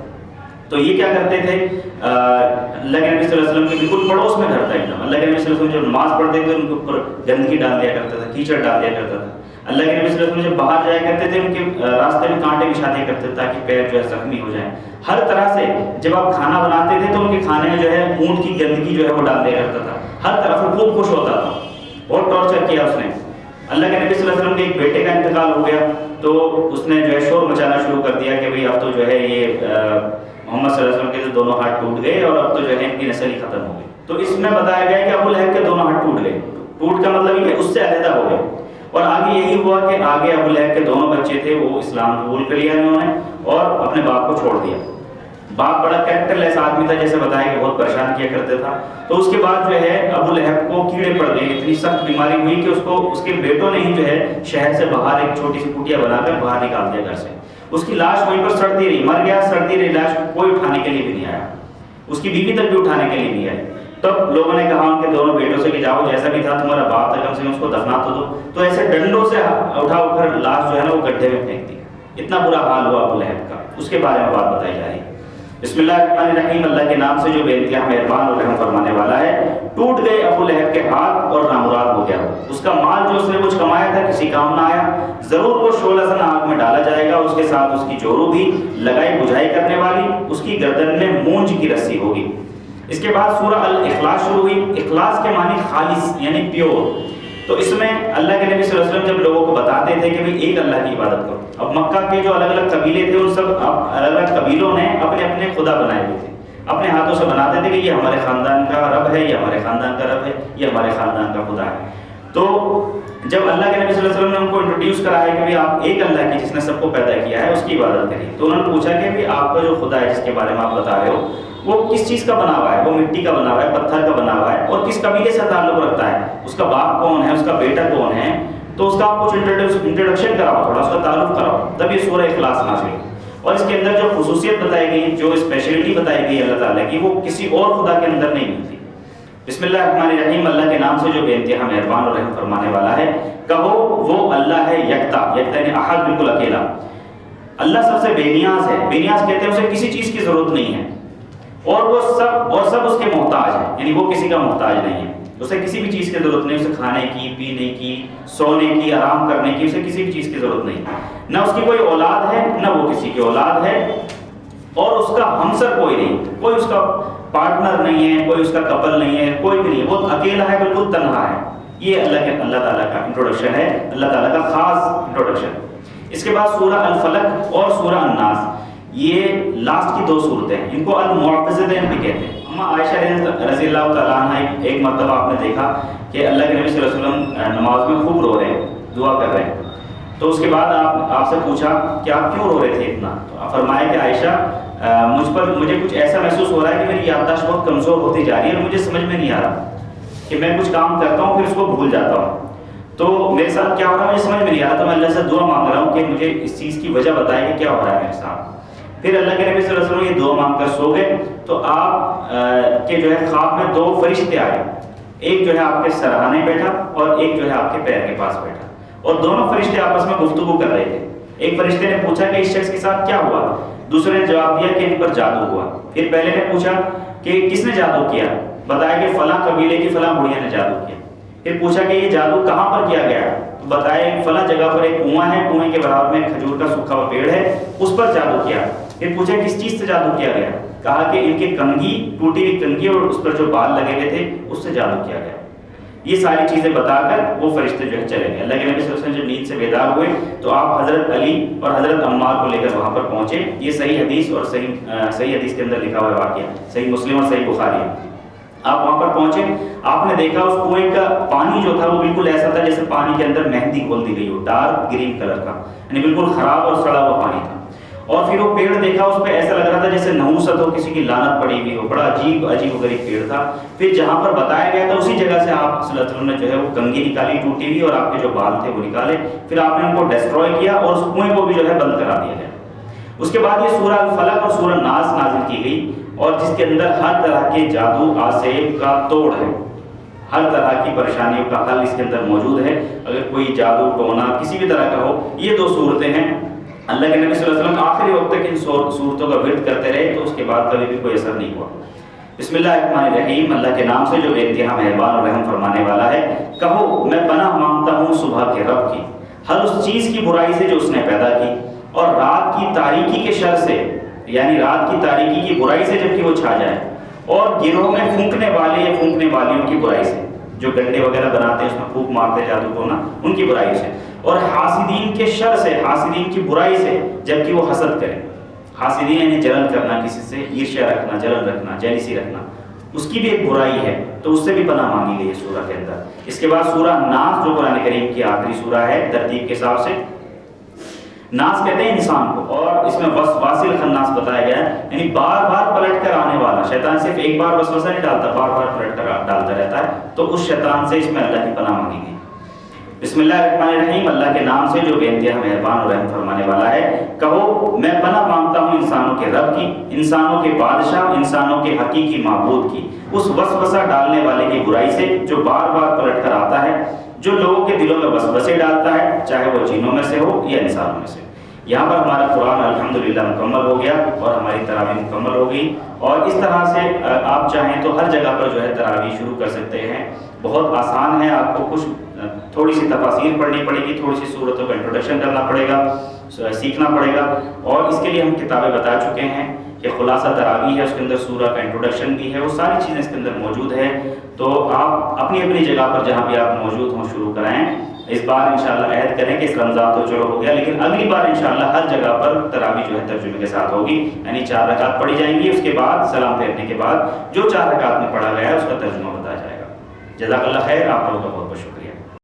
تو یہ کیا کرتے تھے، اللہ کے نبی صلی اللہ علیہ وسلم کے بالکل پڑوس میں گھر تھا ایک دم. اللہ کے نبی صلی اللہ علیہ وسلم جب نماز پڑھتے تھے ان کے اوپر گندگی ڈال دیا کرتا تھا، کیچڑ ڈال دیا کرتا تھا. اللہ کے نبی صلی اللہ علیہ وسلم جب باہر جایا کرتے تھے ان کے راستے میں کانٹے بچھا دیا کرتے تھے تاکہ پیر جو ہے زخمی ہو جائیں. ہر طرح سے جب آپ کھانا بناتے تھے تو ان کے کھانے میں جو ہے اونٹ کی گندگی جو ہے وہ ڈال دیا کرتا تھا. ہر طرف وہ خوب خوش ہوتا تھا. بہت ٹارچر کیا اس نے. اللہ کے نبی صلی اللہ علیہ وسلم کے ایک بیٹے کا انتقال ہو گیا تو اس نے جو ہے شور مچانا شروع کر دیا کہ بھئی اب تو جو ہے یہ محمد صلی اللہ علیہ وسلم کے دونوں ہاتھ ٹوٹ گئے اور اب تو جو ہے ان کی نسل ہی ختم ہو گئی. تو اس میں بتایا گیا کہ ابو لہب کے دونوں ہاتھ ٹوٹ گئے. ٹوٹ کا مطلب یہ کہ اس سے علیحدہ ہو گئے. اور آگے یہی ہوا کہ آگے ابو لہب کے دونوں بچے تھے وہ اسلام قبول کر لیا انہوں نے اور اپنے باپ کو چھوڑ دیا. باپ بڑا کریکٹر لیس آدمی تھا، جیسے بتایا کہ بہت پریشان کیا کرتا تھا. تو اس کے بعد جو ہے ابو لہب کو کیڑے پڑ گئے، اتنی سخت بیماری ہوئی کہ اس کے بیٹوں نے ہی جو ہے شہر سے باہر ایک چھوٹی سی کٹیا بنا کر باہر نکال دیا گھر سے. اس کی لاش وہیں پر سڑتی رہی، مر گیا، سڑتی رہی لاش، کوئی اٹھانے کے لیے بھی نہیں آیا. اس کی بیوی تک بھی اٹھانے کے لیے نہیں آئی. تب لوگوں نے کہا ان کے دونوں بیٹوں سے کہ جاؤ جیسا بھی تھا تمہارا باپ تھا کم سے کم اس کو دفنا تو دو. تو ایسے ڈنڈوں سے اٹھا کر لاش جو ہے نا وہ گڈھے میں پھینک دی. اتنا برا حال ہوا ابو لہب کا. اس کے بارے میں بات بتائی جا رہی ہے. بسم اللہ الرحمن الرحیم، اللہ کے نام سے جو بے انتہا مہربان اور رحم فرمانے والا ہے. ٹوٹ گئے ابو لہب کے ہاتھ اور نامراد ہو گیا. اس کا مال جو اس نے کچھ کمایا تھا کسی کام نہ آیا. ضرور وہ شعلہ زن آگ میں میں ڈالا جائے گا، اس کے ساتھ اس کی جورو بھی لگائی بجھائی کرنے والی، اس کی گردن میں مونج کی رسی ہوگی۔ اس کے بعد سورہ الاخلاص شروع ہوئی۔ اخلاص کے معنی خالص یعنی پیور۔ تو اس میں اللہ کے نبی صلی اللہ علیہ وسلم جب لوگوں کو بتاتے تھے کہ بھئی ایک اللہ کی عبادت کرو، اب مکہ کے جو الگ الگ قبیلے تھے ان سب الگ الگ قبیلوں نے اپنے اپنے خدا بنائے ہوئے تھے، اپنے ہاتھوں سے بناتے تھے کہ یہ ہمارے خاندان کا رب ہے، یہ ہمارے خاندان کا رب ہے، یہ ہمارے خاندان کا خدا ہے۔ تو جب اللہ کے نبی صلی اللہ علیہ وسلم نے ان کو انٹروڈیوس کرایا کہ بھئی آپ ایک اللہ کی جس نے سب کو پیدا کیا ہے اس کی عبادت کریے، تو انہوں نے پوچھا کہ بھئی آپ کا جو خدا ہے جس کے بارے میں آپ بتا رہے ہو وہ کس چیز کا بنا ہوا ہے؟ وہ مٹی کا بنا ہوا ہے، پتھر کا بنا ہوا ہے، اور کس قبیلے سے تعلق رکھتا ہے؟ اس کا باپ کون ہے؟ اس کا بیٹا کون ہے؟ تو اس کا آپ کچھ انٹروڈکشن کراؤ، تھوڑا اس کا تعارف کراؤ، تب یہ سورہ اخلاص نازل ہوئی۔ اور اس کے اندر جو خصوصیت بتائی گئی، جو اسپیشلٹی بتائی گئی اللہ تعالیٰ کی، وہ کسی اور خدا کے اندر نہیں ملتی۔ بسم اللہ الرحمن الرحیم، اللہ کے نام سے جو بے انتہا مہربان اور رحم فرمانے والا ہے۔ کہو وہ اللہ ہے یکتا، یکتا یعنی احد، بالکل اکیلا۔ اللہ سب سے بے نیاز ہے، بے نیاز کہتے ہیں اسے کسی چیز کی ضرورت نہیں ہے، اور وہ سب اس کے محتاج ہیں، یعنی وہ کسی کا محتاج نہیں ہے، اسے کسی بھی چیز کی ضرورت نہیں، اسے کھانے کی، پینے کی، سونے کی، آرام کرنے کی، اسے کسی بھی چیز کی ضرورت نہیں، نہ اس کی کوئی اولاد ہے نہ وہ کسی کی اولاد ہے، اور اس کا ہمسر کوئی نہیں، کوئی اس کا پارٹنر نہیں ہے، کوئی اس کا کپل نہیں ہے، کوئی بھی نہیں، وہ اکیلا ہے، بالکل تنہا ہے۔ یہ اللہ تعالیٰ کا انٹروڈکشن ہے، اللہ تعالیٰ کا خاص انٹروڈکشن۔ اس کے بعد سورہ الفلق اور سورہ الناس، یہ لاسٹ کی دو صورتیں ہیں، ان کو المعوذتین بھی کہتے ہیں۔ اما عائشہ رضی اللہ تعالیٰ عنہ ایک مرتبہ آپ نے دیکھا کہ اللہ کے نبی صلی اللہ علیہ وسلم نماز میں خوب رو رہے ہیں، دعا کر رہے ہیں، تو اس کے بعد آپ سے پوچھا کہ آپ کیوں رو رہے تھے اتنا؟ تو آپ فرمایا کہ عائشہ مجھے کچھ ایسا محسوس ہو رہا ہے کہ میری یادداشت بہت کمزور ہوتی جا رہی ہے، اور مجھے سمجھ میں نہیں آ رہا کہ میں کچھ کام کرتا ہوں پھر اس کو بھول جاتا ہوں، تو میرے ساتھ کیا ہو رہا ہے مجھے سمجھ میں نہیں آ رہا، تو میں اللہ سے دعا مانگ رہا ہوں کہ مجھے اس چیز کی وجہ بتائے کہ کیا ہو رہا ہے میرے ساتھ۔ پھر اللہ کے نبی صلی اللہ علیہ وسلم یہ دعا مانگ کر سو گئے، تو آپ کے جو ہے خواب میں دو فرشتے آئے، ایک جو ہے آپ کے سرہانے بیٹھا اور ایک جو ہے آپ کے پیر کے پاس بیٹھا، اور دونوں فرشتے آپس میں گفتگو کر رہے تھے۔ ایک فرشتے نے پوچھا کہ اس شخص کے ساتھ کیا ہوا؟ دوسرے نے جواب دیا کہ ان پر جادو ہوا۔ پھر پہلے نے پوچھا کہ کس نے جادو کیا؟ بتایا کہ فلاں قبیلے کی فلاں بڑھیا نے جادو کیا۔ پھر پوچھا کہ یہ جادو کہاں پر کیا گیا؟ تو بتایا فلاں جگہ پر ایک کنواں ہے، کنویں کے برابر میں کھجور کا سوکھا ہوا پیڑ ہے، اس پر جادو کیا۔ پھر پوچھا کس چیز سے جادو کیا گیا؟ کہا کہ ان کی کنگھی، ٹوٹی ہوئی کنگھی اور اس پر جو بال لگے ہوئے تھے اس سے جادو کیا گیا۔ یہ ساری چیزیں بتا کر وہ فرشتے جو ہے چلے گئے۔ اللہ کے نبی صلی اللہ علیہ وسلم جب نیند سے بیدار ہوئے تو آپ حضرت علی اور حضرت عمار کو لے کر وہاں پر پہنچے۔ یہ صحیح حدیث اور صحیح حدیث کے اندر لکھا ہوا ہے واقعہ، صحیح مسلم اور صحیح بخاری۔ آپ وہاں پر پہنچے، آپ نے دیکھا اس کنویں کا پانی جو تھا وہ بالکل ایسا تھا جیسے پانی کے اندر مہندی گھول دی گئی ہو، ڈارک گرین کلر کا، یعنی بالکل خراب اور سڑا ہوا پانی تھا۔ اور پھر وہ پیڑ دیکھا، اس پہ ایسا لگ رہا تھا جیسے نحوست ہو، کسی کی لعنت پڑی ہوئی ہو، بڑا عجیب و غریب پیڑ تھا۔ پھر جہاں پر بتایا گیا تھا اسی جگہ سے آپ صلی اللہ علیہ وسلم نے جو ہے وہ کنگھی نکالی ٹوٹی ہوئی، اور آپ کے جو بال تھے وہ نکالے، پھر آپ نے ان کو ڈسٹروائے کیا اور اس کنویں کو بھی جو ہے بند کرا دیا گیا۔ اس کے بعد یہ سورہ الفلق اور سورہ الناس نازل کی گئی، اور جس کے اندر ہر طرح کے جادو آسیب کا توڑ ہے، ہر طرح کی پریشانیوں کا حل اس کے اندر موجود ہے۔ اگر کوئی جادو ٹونا کسی بھی طرح کا ہو، یہ دو صورتیں ہیں۔ اللہ کے نبی صلی اللہ علیہ وسلم آخری وقت تک ان صورتوں کا ورد کرتے رہے، تو اس کے بعد کبھی بھی کوئی اثر نہیں ہوا۔ بسم اللہ الرحمن الرحیم، اللہ کے نام سے جو بے انتہا مہربان اور رحم فرمانے والا ہے۔ کہو میں پناہ مانگتا ہوں صبح کے رب کی، ہر اس چیز کی برائی سے جو اس نے پیدا کی، اور رات کی تاریکی کے شر سے، یعنی رات کی تاریکی کی برائی سے جبکہ وہ چھا جائے، اور گروہ میں پھونکنے والے یا پھونکنے والیوں کی برائی سے، جو گنڈے وغیرہ بناتے ہیں اس میں پھونک مارتے جادو ٹونا، ان کی برائی سے، اور حاسدین کے شر سے، حاسدین کی برائی سے جبکہ وہ حسد کرے۔ حاسدین یعنی جلن کرنا، کسی سے عرشا رکھنا، جلن رکھنا، جیلسی رکھنا، اس کی بھی ایک برائی ہے، تو اس سے بھی پناہ مانگی گئی ہے سورہ کے اندر۔ اس کے بعد سورہ ناس جو قرآن کریم کی آخری سورہ ہے ترتیب کے حساب سے، ناس کہتے ہیں انسان کو، اور اس میں وسواس الخناس بتایا گیا ہے، یعنی بار بار پلٹ کر آنے والا۔ شیطان صرف ایک بار وسوسہ نہیں ڈالتا، بار بار پلٹ کر ڈالتا رہتا ہے، تو اس شیطان سے اس میں اللہ کی پناہ مانگی گئی۔ بسم اللہ الرحمن الرحیم، اللہ کے نام سے جو بے انتہا مہربان اور رحم فرمانے والا ہے۔ کہو میں پناہ مانگتا ہوں انسانوں کے رب کی، انسانوں کے بادشاہ، انسانوں کے حقیقی معبود کی، اس وسوسہ ڈالنے والے کی برائی سے جو بار بار پلٹ کر آتا ہے، جو لوگوں کے دلوں میں وسوسے ڈالتا ہے، چاہے وہ جنوں میں سے ہو یا انسانوں میں سے۔ یہاں پر ہمارا قرآن الحمدللہ مکمل ہو گیا، اور ہماری تراویح مکمل ہو گئی، اور اس طرح سے آپ چاہیں تو ہر جگہ پر جو ہے تراویح شروع کر سکتے ہیں۔ بہت آسان ہے، آپ کو کچھ تھوڑی سی تفاصیر پڑھنی پڑے گی، تھوڑی سی صورتوں کا انٹروڈکشن کرنا پڑے گا، سیکھنا پڑے گا، اور اس کے لیے ہم کتابیں بتا چکے ہیں کہ خلاصہ تراویح ہے، اس کے اندر سورہ کا انٹروڈکشن بھی ہے، وہ ساری چیزیں اس کے اندر موجود ہے۔ تو آپ اپنی اپنی جگہ پر جہاں بھی آپ موجود ہوں شروع کرائیں۔ اس بار انشاءاللہ عہد کریں کہ اس رمضان تو چلو ہو گیا، لیکن اگلی بار انشاءاللہ ہر جگہ پر تراویح جو ہے ترجمے کے ساتھ ہوگی، یعنی 4 رکعت پڑھی جائیں گی، اس کے بعد سلام پھیرنے کے بعد جو 4 رکعت میں پڑھا گیا ہے اس کا ترجمہ بتایا جائے گا۔ جزاک اللہ خیر، آپ لوگوں کا بہت بہت شکریہ۔